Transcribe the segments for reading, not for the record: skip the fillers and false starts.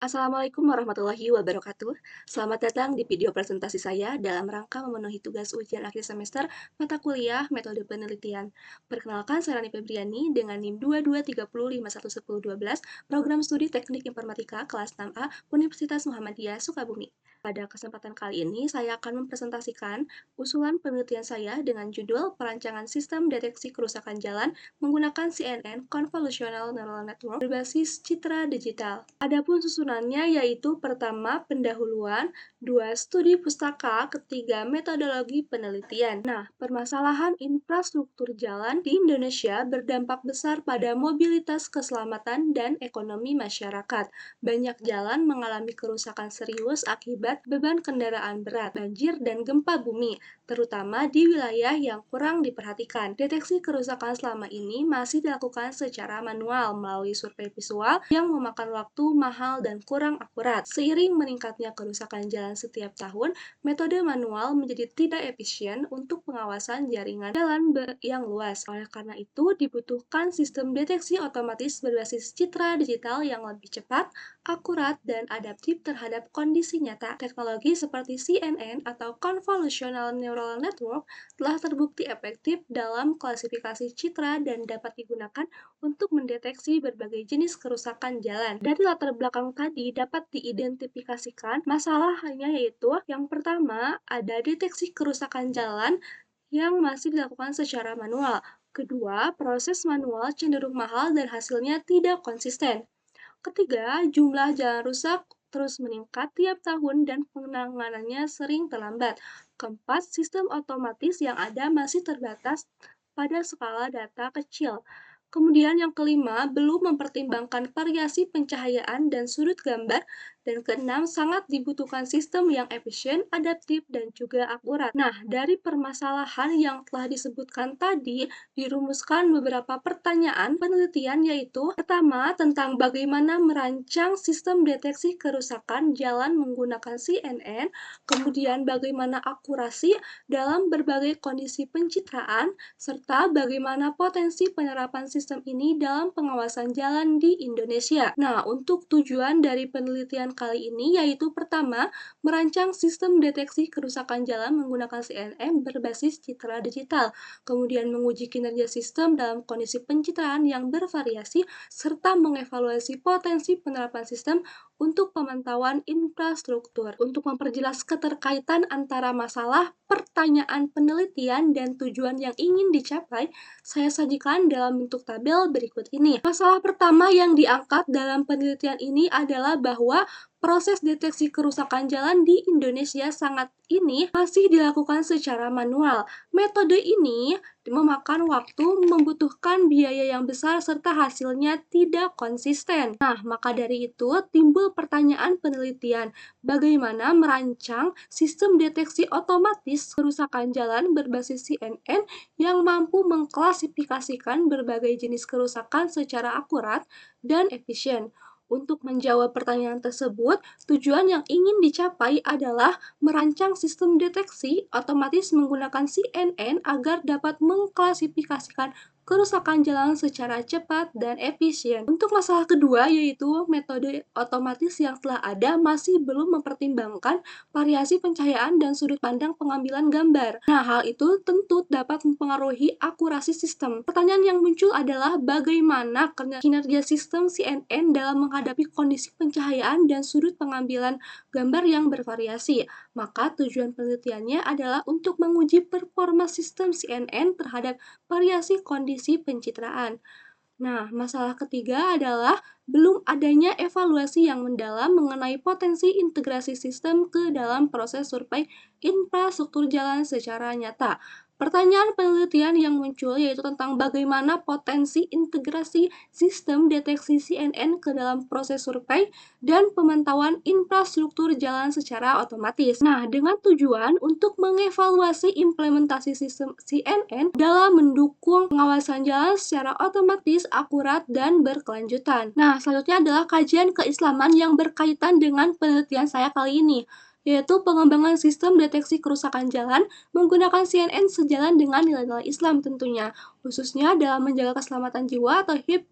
Assalamualaikum warahmatullahi wabarakatuh. Selamat datang di video presentasi saya dalam rangka memenuhi tugas ujian akhir semester mata kuliah Metode Penelitian. Perkenalkan, saya Rani Febriani dengan NIM 2230511012, Program Studi Teknik Informatika kelas 6A Universitas Muhammadiyah Sukabumi. Pada kesempatan kali ini, saya akan mempresentasikan usulan penelitian saya dengan judul Perancangan Sistem Deteksi Kerusakan Jalan menggunakan CNN Convolutional Neural Network berbasis citra digital. Adapun susunannya yaitu pertama pendahuluan, dua studi pustaka, ketiga metodologi penelitian. Nah, permasalahan infrastruktur jalan di Indonesia berdampak besar pada mobilitas, keselamatan, dan ekonomi masyarakat. Banyak jalan mengalami kerusakan serius akibat beban kendaraan berat, banjir, dan gempa bumi, terutama di wilayah yang kurang diperhatikan. Deteksi kerusakan selama ini masih dilakukan secara manual melalui survei visual yang memakan waktu, mahal, dan kurang akurat. Seiring meningkatnya kerusakan jalan setiap tahun, metode manual menjadi tidak efisien untuk pengawasan jaringan jalan yang luas. Oleh karena itu, dibutuhkan sistem deteksi otomatis berbasis citra digital yang lebih cepat, akurat, dan adaptif terhadap kondisi nyata. Teknologi seperti CNN atau Convolutional Neural Network telah terbukti efektif dalam klasifikasi citra dan dapat digunakan untuk mendeteksi berbagai jenis kerusakan jalan. Dari latar belakang tadi dapat diidentifikasikan masalahnya, yaitu yang pertama ada deteksi kerusakan jalan yang masih dilakukan secara manual. Kedua, proses manual cenderung mahal dan hasilnya tidak konsisten. Ketiga, jumlah jalan rusak terus meningkat tiap tahun dan penanganannya sering terlambat. Keempat, sistem otomatis yang ada masih terbatas pada skala data kecil. Kemudian yang kelima, belum mempertimbangkan variasi pencahayaan dan sudut gambar. Dan keenam, sangat dibutuhkan sistem yang efisien, adaptif, dan juga akurat. Nah, dari permasalahan yang telah disebutkan tadi, dirumuskan beberapa pertanyaan penelitian, yaitu pertama, tentang bagaimana merancang sistem deteksi kerusakan jalan menggunakan CNN, kemudian bagaimana akurasi dalam berbagai kondisi pencitraan, serta bagaimana potensi penerapan sistem ini dalam pengawasan jalan di Indonesia. Nah, untuk tujuan dari penelitian kali ini yaitu pertama, merancang sistem deteksi kerusakan jalan menggunakan CNN berbasis citra digital, kemudian menguji kinerja sistem dalam kondisi pencitraan yang bervariasi, serta mengevaluasi potensi penerapan sistem untuk pemantauan infrastruktur. Untuk memperjelas keterkaitan antara masalah, pertanyaan penelitian, dan tujuan yang ingin dicapai, saya sajikan dalam bentuk tabel berikut ini. Masalah pertama yang diangkat dalam penelitian ini adalah bahwa proses deteksi kerusakan jalan di Indonesia saat ini masih dilakukan secara manual. Metode ini memakan waktu, membutuhkan biaya yang besar, serta hasilnya tidak konsisten. Nah, maka dari itu timbul pertanyaan penelitian, bagaimana merancang sistem deteksi otomatis kerusakan jalan berbasis CNN yang mampu mengklasifikasikan berbagai jenis kerusakan secara akurat dan efisien. Untuk menjawab pertanyaan tersebut, tujuan yang ingin dicapai adalah merancang sistem deteksi otomatis menggunakan CNN agar dapat mengklasifikasikan kerusakan jalan secara cepat dan efisien. Untuk masalah kedua, yaitu metode otomatis yang telah ada masih belum mempertimbangkan variasi pencahayaan dan sudut pandang pengambilan gambar. Nah, hal itu tentu dapat mempengaruhi akurasi sistem. Pertanyaan yang muncul adalah bagaimana kinerja sistem CNN dalam menghadapi kondisi pencahayaan dan sudut pengambilan gambar yang bervariasi. Maka tujuan penelitiannya adalah untuk menguji performa sistem CNN terhadap variasi kondisi pencitraan. Nah, masalah ketiga adalah belum adanya evaluasi yang mendalam mengenai potensi integrasi sistem ke dalam proses survei infrastruktur jalan secara nyata. Pertanyaan penelitian yang muncul yaitu tentang bagaimana potensi integrasi sistem deteksi CNN ke dalam proses survei dan pemantauan infrastruktur jalan secara otomatis. Nah, dengan tujuan untuk mengevaluasi implementasi sistem CNN dalam mendukung pengawasan jalan secara otomatis, akurat, dan berkelanjutan. Nah, selanjutnya adalah kajian keislaman yang berkaitan dengan penelitian saya kali ini, yaitu pengembangan sistem deteksi kerusakan jalan menggunakan CNN sejalan dengan nilai-nilai Islam tentunya, khususnya dalam menjaga keselamatan jiwa atau hifz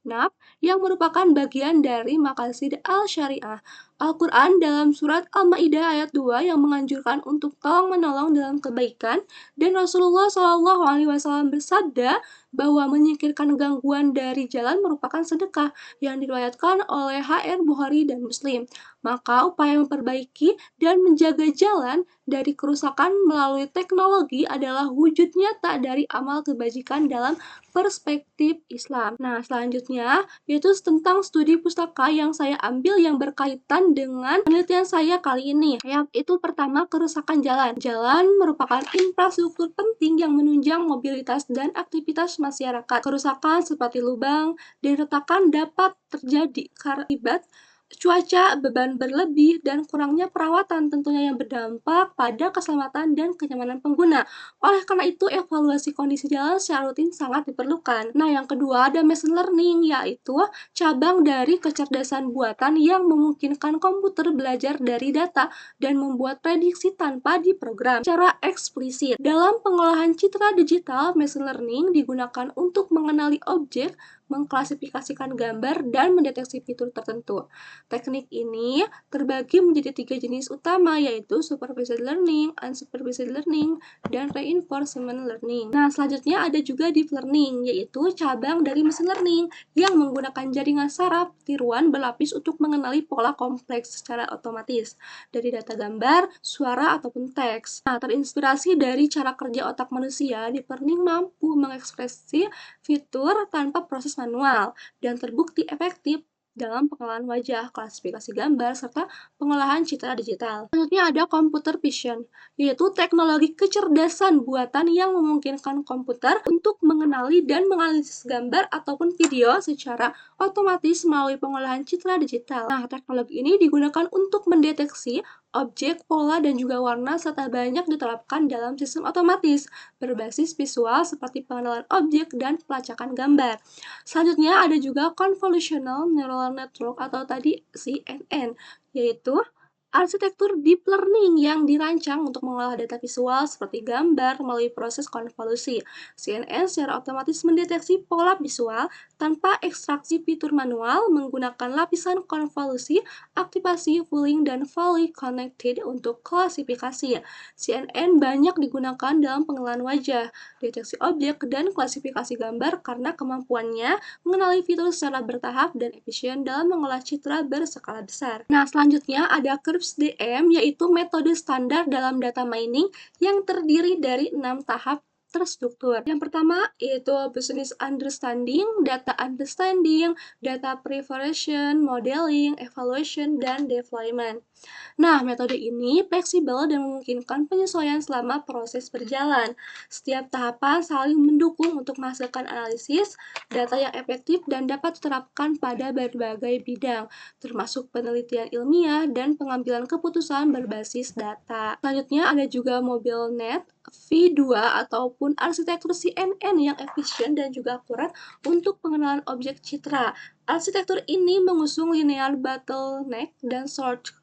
Naf, yang merupakan bagian dari Maqasid al-Syariah. Al-Quran dalam surat Al-Ma'idah ayat 2 yang menganjurkan untuk tolong-menolong dalam kebaikan, dan Rasulullah SAW bersabda bahwa menyingkirkan gangguan dari jalan merupakan sedekah yang diriwayatkan oleh HR Bukhari dan Muslim. Maka upaya memperbaiki dan menjaga jalan dari kerusakan melalui teknologi adalah wujud nyata dari amal kebajikan dalam perspektif Islam. Nah, selanjutnya yaitu tentang studi pustaka yang saya ambil yang berkaitan dengan penelitian saya kali ini. Yaitu pertama, kerusakan jalan. Jalan merupakan infrastruktur penting yang menunjang mobilitas dan aktivitas masyarakat. Kerusakan seperti lubang dan retakan dapat terjadi akibat cuaca, beban berlebih, dan kurangnya perawatan tentunya yang berdampak pada keselamatan dan kenyamanan pengguna. Oleh karena itu, evaluasi kondisi jalan secara rutin sangat diperlukan. Nah, yang kedua ada machine learning, yaitu cabang dari kecerdasan buatan yang memungkinkan komputer belajar dari data dan membuat prediksi tanpa diprogram secara eksplisit. Dalam pengolahan citra digital, machine learning digunakan untuk mengenali objek, mengklasifikasikan gambar, dan mendeteksi fitur tertentu. Teknik ini terbagi menjadi 3 jenis utama, yaitu supervised learning, unsupervised learning, dan reinforcement learning. Nah, selanjutnya ada juga deep learning, yaitu cabang dari mesin learning yang menggunakan jaringan saraf tiruan berlapis untuk mengenali pola kompleks secara otomatis dari data gambar, suara, ataupun teks. Nah, terinspirasi dari cara kerja otak manusia, deep learning mampu mengekspresi fitur tanpa proses manual dan terbukti efektif dalam pengolahan wajah, klasifikasi gambar, serta pengolahan citra digital. Selanjutnya ada computer vision, yaitu teknologi kecerdasan buatan yang memungkinkan komputer untuk mengenali dan menganalisis gambar ataupun video secara otomatis melalui pengolahan citra digital. Nah, teknologi ini digunakan untuk mendeteksi objek, pola, dan juga warna serta banyak diterapkan dalam sistem otomatis berbasis visual seperti pengenalan objek dan pelacakan gambar. Selanjutnya ada juga Convolutional Neural Network atau tadi CNN, yaitu arsitektur deep learning yang dirancang untuk mengolah data visual seperti gambar melalui proses konvolusi. CNN secara otomatis mendeteksi pola visual tanpa ekstraksi fitur manual menggunakan lapisan konvolusi, aktivasi, pooling, dan fully connected untuk klasifikasi. CNN banyak digunakan dalam pengenalan wajah, deteksi objek, dan klasifikasi gambar karena kemampuannya mengenali fitur secara bertahap dan efisien dalam mengolah citra berskala besar. Nah, selanjutnya ada CURVS-DM, yaitu metode standar dalam data mining yang terdiri dari 6 tahap terstruktur. Yang pertama yaitu business understanding, data understanding, data preparation, modeling, evaluation, dan deployment. Nah, metode ini fleksibel dan memungkinkan penyesuaian selama proses berjalan. Setiap tahapan saling mendukung untuk menghasilkan analisis, data yang efektif dan dapat diterapkan pada berbagai bidang, termasuk penelitian ilmiah dan pengambilan keputusan berbasis data. Selanjutnya ada juga MobileNet V2 ataupun arsitektur CNN yang efisien dan juga akurat untuk pengenalan objek citra. Arsitektur ini mengusung linear bottleneck dan short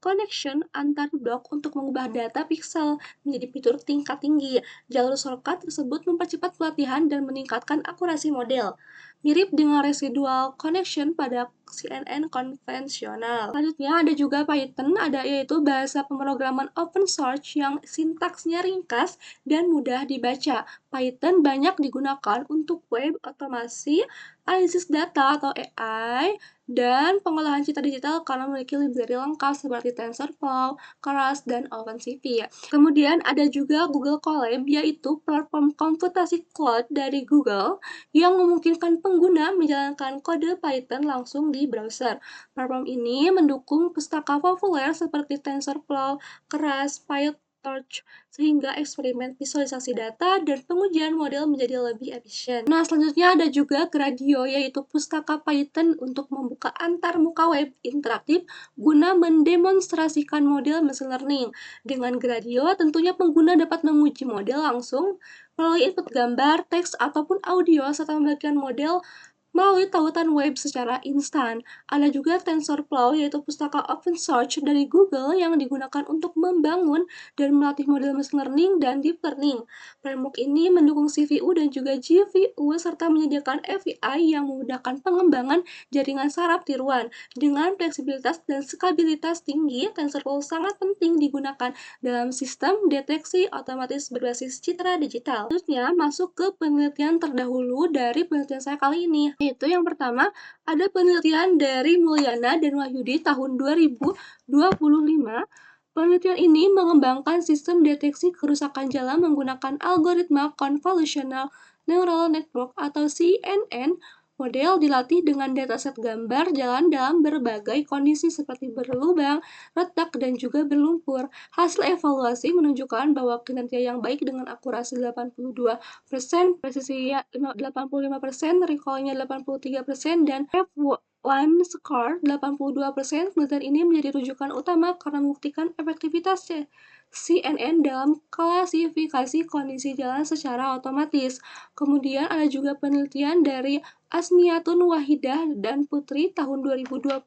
connection antar blok untuk mengubah data pixel menjadi fitur tingkat tinggi. Jalur shortcut tersebut mempercepat pelatihan dan meningkatkan akurasi model. Mirip dengan residual connection pada CNN konvensional. Selanjutnya ada juga Python, yaitu bahasa pemrograman open source yang sintaksnya ringkas dan mudah dibaca. Python banyak digunakan untuk web otomasi, analisis data atau AI, dan pengolahan citra digital karena memiliki library lengkap seperti TensorFlow, Keras, dan OpenCV. Kemudian ada juga Google Colab, yaitu platform komputasi cloud dari Google yang memungkinkan pengguna menjalankan kode Python langsung di browser. Platform ini mendukung pustaka populer seperti TensorFlow, Keras, PyTorch, sehingga eksperimen visualisasi data dan pengujian model menjadi lebih efisien. Nah, selanjutnya ada juga Gradio, yaitu pustaka Python untuk membuka antarmuka web interaktif guna mendemonstrasikan model machine learning. Dengan Gradio, tentunya pengguna dapat menguji model langsung melalui input gambar, teks, ataupun audio serta membagikan model melalui tautan web secara instan. Ada juga TensorFlow, yaitu pustaka open source dari Google yang digunakan untuk membangun dan melatih model machine learning dan deep learning. Framework ini mendukung CPU dan juga GPU serta menyediakan API yang memudahkan pengembangan jaringan saraf tiruan. Dengan fleksibilitas dan skabilitas tinggi, TensorFlow sangat penting digunakan dalam sistem deteksi otomatis berbasis citra digital. Selanjutnya, masuk ke penelitian terdahulu dari penelitian saya kali ini, yaitu yang pertama, ada penelitian dari Mulyana dan Wahyudi tahun 2025. Penelitian ini mengembangkan sistem deteksi kerusakan jalan menggunakan algoritma Convolutional Neural Network atau CNN. Model dilatih dengan dataset gambar jalan dalam berbagai kondisi seperti berlubang, retak, dan juga berlumpur. Hasil evaluasi menunjukkan bahwa kinerja yang baik dengan akurasi 82%, presisi 85%, recall-nya 83%, dan F1 score 82%. Penelitian ini menjadi rujukan utama karena membuktikan efektivitas CNN dalam klasifikasi kondisi jalan secara otomatis. Kemudian ada juga penelitian dari Asmiatun Wahidah dan Putri tahun 2020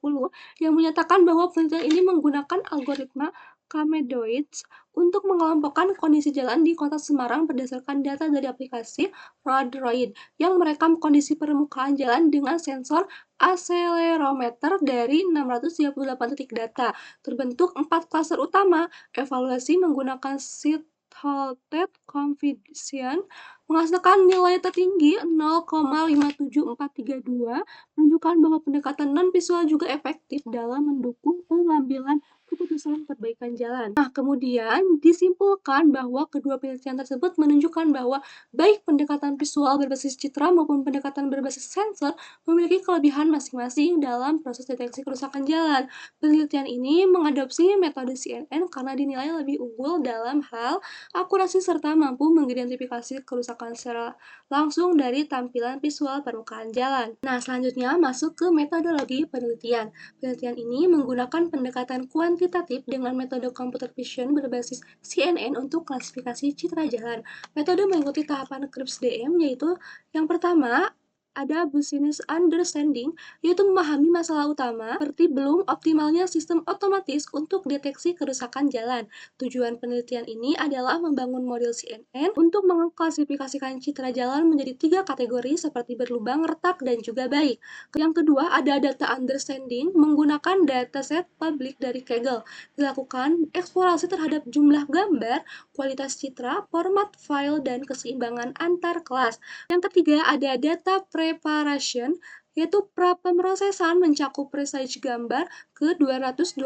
yang menyatakan bahwa penelitian ini menggunakan algoritma Kamedoids untuk mengelompokkan kondisi jalan di kota Semarang berdasarkan data dari aplikasi Roadroid yang merekam kondisi permukaan jalan dengan sensor akselerometer dari 638 titik data. Terbentuk 4 klaster utama. Evaluasi menggunakan Sheet-Halted Coefficient menghasilkan nilai tertinggi 0,57432, menunjukkan bahwa pendekatan non-visual juga efektif dalam mendukung pengambilan keputusan perbaikan jalan. Nah, kemudian disimpulkan bahwa kedua penelitian tersebut menunjukkan bahwa baik pendekatan visual berbasis citra maupun pendekatan berbasis sensor memiliki kelebihan masing-masing dalam proses deteksi kerusakan jalan. Penelitian ini mengadopsi metode CNN karena dinilai lebih unggul dalam hal akurasi serta mampu mengidentifikasi kerusakan secara langsung dari tampilan visual permukaan jalan. Nah, selanjutnya masuk ke metodologi penelitian. Penelitian ini menggunakan pendekatan kuantitatif dengan metode computer vision berbasis CNN untuk klasifikasi citra jalan. Metode mengikuti tahapan CRISP-DM, yaitu yang pertama, ada business understanding, yaitu memahami masalah utama seperti belum optimalnya sistem otomatis untuk deteksi kerusakan jalan. Tujuan penelitian ini adalah membangun model CNN untuk mengklasifikasikan citra jalan menjadi 3 kategori seperti berlubang, retak, dan juga baik. Yang kedua, ada data understanding menggunakan dataset publik dari Kaggle. Dilakukan eksplorasi terhadap jumlah gambar, kualitas citra, format file, dan keseimbangan antar kelas. Yang ketiga, ada data preparation, yaitu pemrosesan mencakup resize gambar ke 224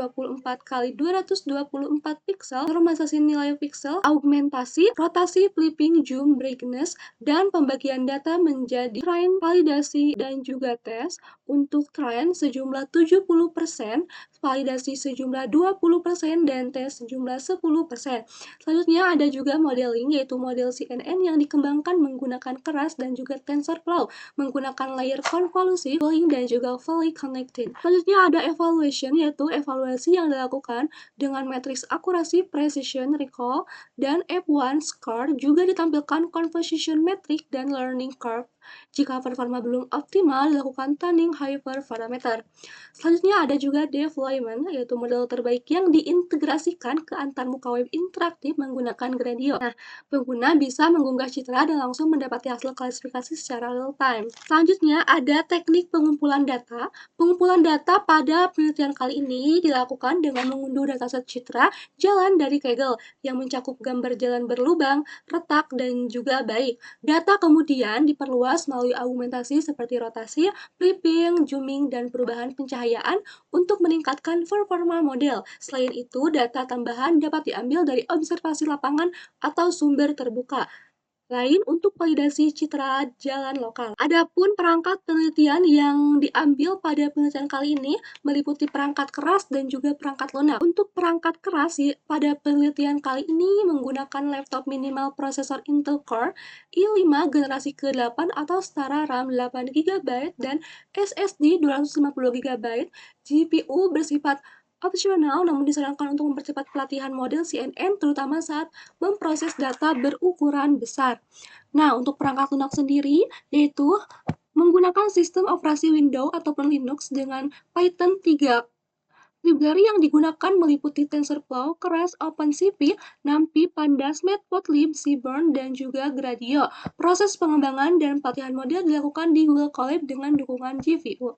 kali 224 pixel, normalisasi nilai pixel, augmentasi, rotasi, flipping, zoom, brightness, dan pembagian data menjadi train, validasi, dan juga tes. Untuk train sejumlah 70%, validasi sejumlah 20%, dan tes sejumlah 10%. Selanjutnya ada juga modeling, yaitu model CNN yang dikembangkan menggunakan keras dan juga TensorFlow, menggunakan layer konvolusi, cooling, dan juga fully connected. Selanjutnya ada evaluation, yaitu evaluasi yang dilakukan dengan matriks akurasi, precision, recall, dan F1 score. Juga ditampilkan composition metric dan learning curve. Jika performa belum optimal, dilakukan tuning hyperparameter. Selanjutnya ada juga deployment, yaitu model terbaik yang diintegrasikan ke antarmuka web interaktif menggunakan Gradio. Nah, pengguna bisa mengunggah citra dan langsung mendapati hasil klasifikasi secara real time. Selanjutnya ada teknik pengumpulan data. Pengumpulan data pada penelitian kali ini dilakukan dengan mengunduh dataset citra jalan dari Kaggle yang mencakup gambar jalan berlubang, retak, dan juga baik. Data kemudian diperluas melalui augmentasi seperti rotasi, flipping, zooming, dan perubahan pencahayaan untuk meningkatkan performa model. Selain itu, data tambahan dapat diambil dari observasi lapangan atau sumber terbuka lain untuk validasi citra jalan lokal. Adapun perangkat penelitian yang diambil pada penelitian kali ini meliputi perangkat keras dan juga perangkat lunak. Untuk perangkat keras pada penelitian kali ini menggunakan laptop minimal prosesor Intel Core i5 generasi ke-8 atau setara RAM 8 GB dan SSD 250 GB. GPU bersifat opsional namun disarankan untuk mempercepat pelatihan model CNN terutama saat memproses data berukuran besar. Nah, untuk perangkat lunak sendiri yaitu Menggunakan sistem operasi Windows ataupun Linux dengan Python 3. Library yang digunakan meliputi TensorFlow, Keras, OpenCV, NumPy, Pandas, Matplotlib, Seaborn, dan juga Gradio. Proses pengembangan dan pelatihan model dilakukan di Google Colab dengan dukungan GPU.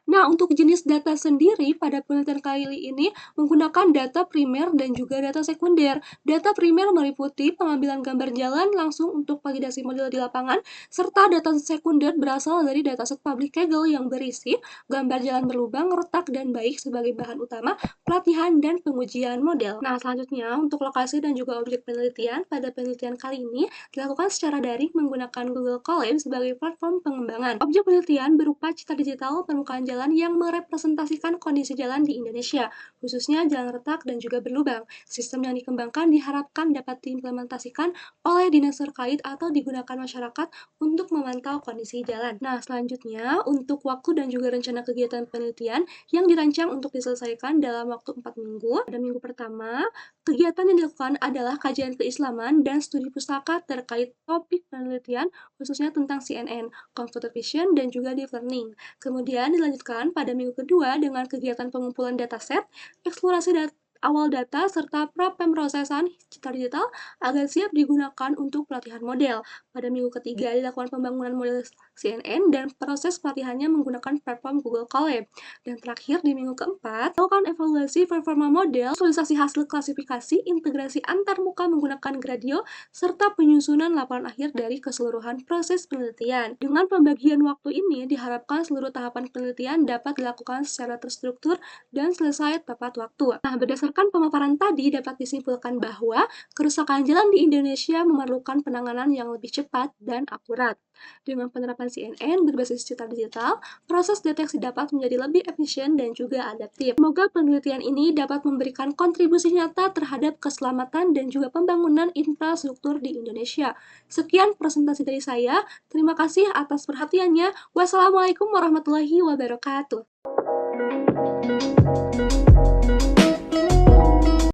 Nah, untuk jenis data sendiri pada penelitian kali ini menggunakan data primer dan juga data sekunder. Data primer meliputi pengambilan gambar jalan langsung untuk validasi model di lapangan, serta data sekunder berasal dari dataset public Kaggle yang berisi gambar jalan berlubang, retak, dan baik sebagai bahan utama pelatihan dan pengujian model. Nah, selanjutnya untuk lokasi dan juga objek penelitian pada penelitian kali ini dilakukan secara daring menggunakan Google Colab sebagai platform pengembangan. Objek penelitian berupa citra digital permukaan jalan yang merepresentasikan kondisi jalan di Indonesia, khususnya jalan retak dan juga berlubang. Sistem yang dikembangkan diharapkan dapat diimplementasikan oleh dinas terkait atau digunakan masyarakat untuk memantau kondisi jalan. Nah, selanjutnya untuk waktu dan juga rencana kegiatan penelitian yang dirancang untuk diselesaikan dalam waktu 4 minggu. Pada minggu pertama, kegiatan yang dilakukan adalah kajian keislaman dan studi pustaka terkait topik penelitian khususnya tentang CNN, computer vision, dan juga deep learning. Kemudian dilanjutkan pada minggu kedua dengan kegiatan pengumpulan dataset, eksplorasi awal data, serta pra-pemrosesan citra digital agar siap digunakan untuk pelatihan model. Pada minggu ketiga dilakukan pembangunan model CNN dan proses pelatihannya menggunakan platform Google Colab. Dan terakhir di minggu keempat, lakukan evaluasi performa model, visualisasi hasil klasifikasi, integrasi antar muka menggunakan Gradio, serta penyusunan laporan akhir dari keseluruhan proses penelitian. Dengan pembagian waktu ini, diharapkan seluruh tahapan penelitian dapat dilakukan secara terstruktur dan selesai tepat waktu. Nah, berdasarkan pemaparan tadi dapat disimpulkan bahwa kerusakan jalan di Indonesia memerlukan penanganan yang lebih cepat dan akurat. Dengan penerapan CNN berbasis citra digital, proses deteksi dapat menjadi lebih efisien dan juga adaptif. Semoga penelitian ini dapat memberikan kontribusi nyata terhadap keselamatan dan juga pembangunan infrastruktur di Indonesia. Sekian presentasi dari saya. Terima kasih atas perhatiannya. Wassalamualaikum warahmatullahi wabarakatuh.